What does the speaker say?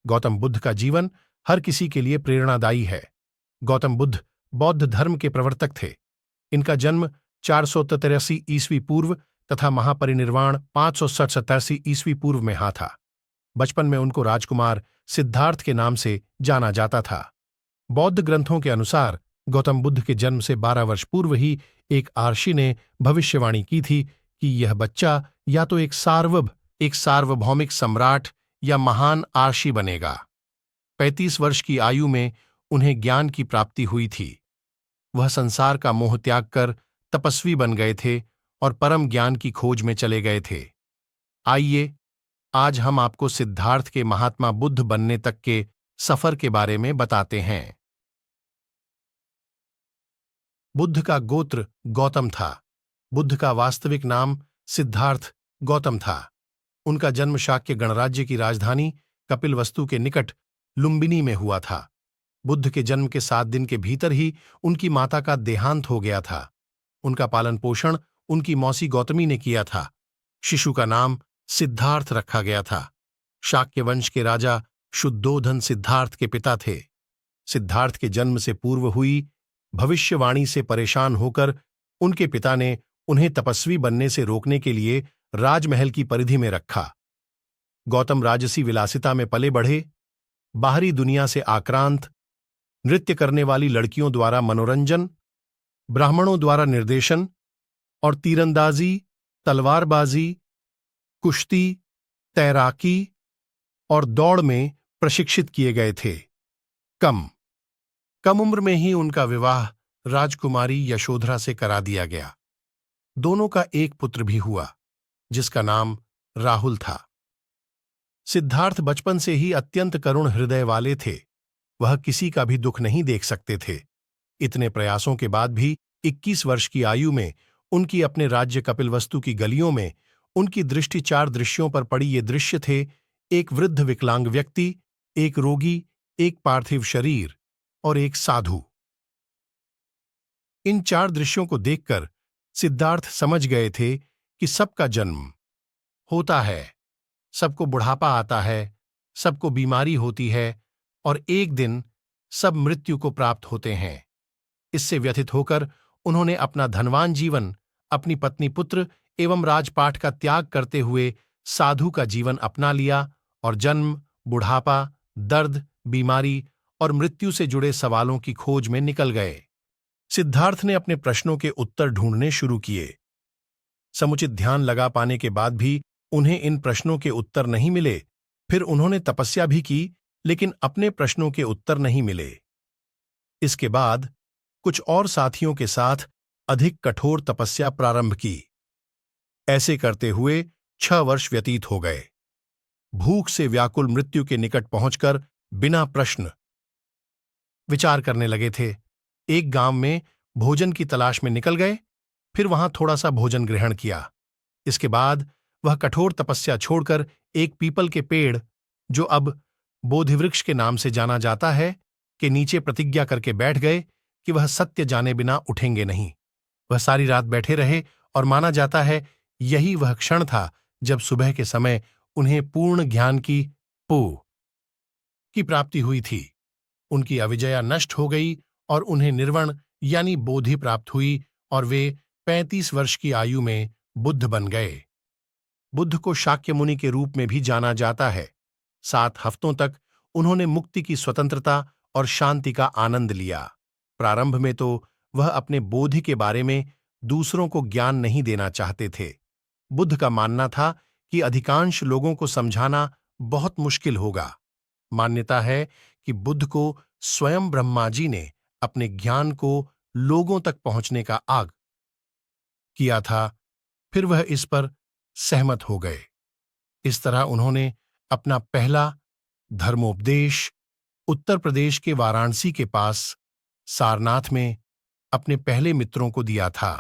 गौतम बुद्ध का जीवन हर किसी के लिए प्रेरणादायी है। गौतम बुद्ध बौद्ध धर्म के प्रवर्तक थे। इनका जन्म 483 ईस्वी पूर्व तथा महापरिनिर्वाण 587 ईस्वी पूर्व में हा था। बचपन में उनको राजकुमार सिद्धार्थ के नाम से जाना जाता था। बौद्ध ग्रंथों के अनुसार गौतम बुद्ध के जन्म से 12 वर्ष पूर्व ही एक आर्षि ने भविष्यवाणी की थी कि यह बच्चा या तो एक सार्वभौमिक सम्राट या महान आर्षि बनेगा। 35 वर्ष की आयु में उन्हें ज्ञान की प्राप्ति हुई थी। वह संसार का मोह त्याग कर तपस्वी बन गए थे और परम ज्ञान की खोज में चले गए थे। आइए आज हम आपको सिद्धार्थ के महात्मा बुद्ध बनने तक के सफर के बारे में बताते हैं। बुद्ध का गोत्र गौतम था। बुद्ध का वास्तविक नाम सिद्धार्थ गौतम था। उनका जन्म शाक्य गणराज्य की राजधानी कपिलवस्तु के निकट लुम्बिनी में हुआ था। बुद्ध के जन्म के 7 दिन के भीतर ही उनकी माता का देहांत हो गया था। उनका पालन पोषण उनकी मौसी गौतमी ने किया था। शिशु का नाम सिद्धार्थ रखा गया था। शाक्य वंश के राजा शुद्धोधन सिद्धार्थ के पिता थे। सिद्धार्थ के जन्म से पूर्व हुई भविष्यवाणी से परेशान होकर उनके पिता ने उन्हें तपस्वी बनने से रोकने के लिए राजमहल की परिधि में रखा। गौतम राजसी विलासिता में पले बढ़े। बाहरी दुनिया से आक्रांत, नृत्य करने वाली लड़कियों द्वारा मनोरंजन, ब्राह्मणों द्वारा निर्देशन और तीरंदाजी, तलवारबाजी, कुश्ती, तैराकी और दौड़ में प्रशिक्षित किए गए थे। कम उम्र में ही उनका विवाह राजकुमारी यशोधरा से करा दिया गया। दोनों का एक पुत्र भी हुआ जिसका नाम राहुल था। सिद्धार्थ बचपन से ही अत्यंत करुण हृदय वाले थे। वह किसी का भी दुख नहीं देख सकते थे। इतने प्रयासों के बाद भी 21 वर्ष की आयु में उनकी अपने राज्य कपिलवस्तु की गलियों में उनकी दृष्टि 4 दृश्यों पर पड़ी। ये दृश्य थे: एक वृद्ध विकलांग व्यक्ति, एक रोगी, एक पार्थिव शरीर और एक साधु। इन 4 दृश्यों को देखकर सिद्धार्थ समझ गए थे कि सबका जन्म होता है, सबको बुढ़ापा आता है, सबको बीमारी होती है और एक दिन सब मृत्यु को प्राप्त होते हैं। इससे व्यथित होकर उन्होंने अपना धनवान जीवन, अपनी पत्नी, पुत्र एवं राजपाट का त्याग करते हुए साधु का जीवन अपना लिया और जन्म, बुढ़ापा, दर्द, बीमारी और मृत्यु से जुड़े सवालों की खोज में निकल गए। सिद्धार्थ ने अपने प्रश्नों के उत्तर ढूंढने शुरू किए। समुचित ध्यान लगा पाने के बाद भी उन्हें इन प्रश्नों के उत्तर नहीं मिले। फिर उन्होंने तपस्या भी की, लेकिन अपने प्रश्नों के उत्तर नहीं मिले। इसके बाद कुछ और साथियों के साथ अधिक कठोर तपस्या प्रारंभ की। ऐसे करते हुए 6 वर्ष व्यतीत हो गए। भूख से व्याकुल मृत्यु के निकट पहुंचकर बिना प्रश्न विचार करने लगे थे। एक गांव में भोजन की तलाश में निकल गए, फिर वहां थोड़ा सा भोजन ग्रहण किया। इसके बाद वह कठोर तपस्या छोड़कर एक पीपल के पेड़, जो अब बोधिवृक्ष के नाम से जाना जाता है, के नीचे प्रतिज्ञा करके बैठ गए कि वह सत्य जाने बिना उठेंगे नहीं। वह सारी रात बैठे रहे और माना जाता है यही वह क्षण था जब सुबह के समय उन्हें पूर्ण ज्ञान की प्राप्ति हुई थी। उनकी अविजया नष्ट हो गई और उन्हें निर्वण यानी बोधि प्राप्त हुई और वे 35 वर्ष की आयु में बुद्ध बन गए। बुद्ध को शाक्य मुनि के रूप में भी जाना जाता है। 7 हफ्तों तक उन्होंने मुक्ति की स्वतंत्रता और शांति का आनंद लिया। प्रारंभ में तो वह अपने बोधि के बारे में दूसरों को ज्ञान नहीं देना चाहते थे। बुद्ध का मानना था कि अधिकांश लोगों को समझाना बहुत मुश्किल होगा। मान्यता है कि बुद्ध को स्वयं ब्रह्मा जी ने अपने ज्ञान को लोगों तक पहुंचने का आग्रह किया था। फिर वह इस पर सहमत हो गए। इस तरह उन्होंने अपना पहला धर्मोपदेश उत्तर प्रदेश के वाराणसी के पास सारनाथ में अपने पहले मित्रों को दिया था।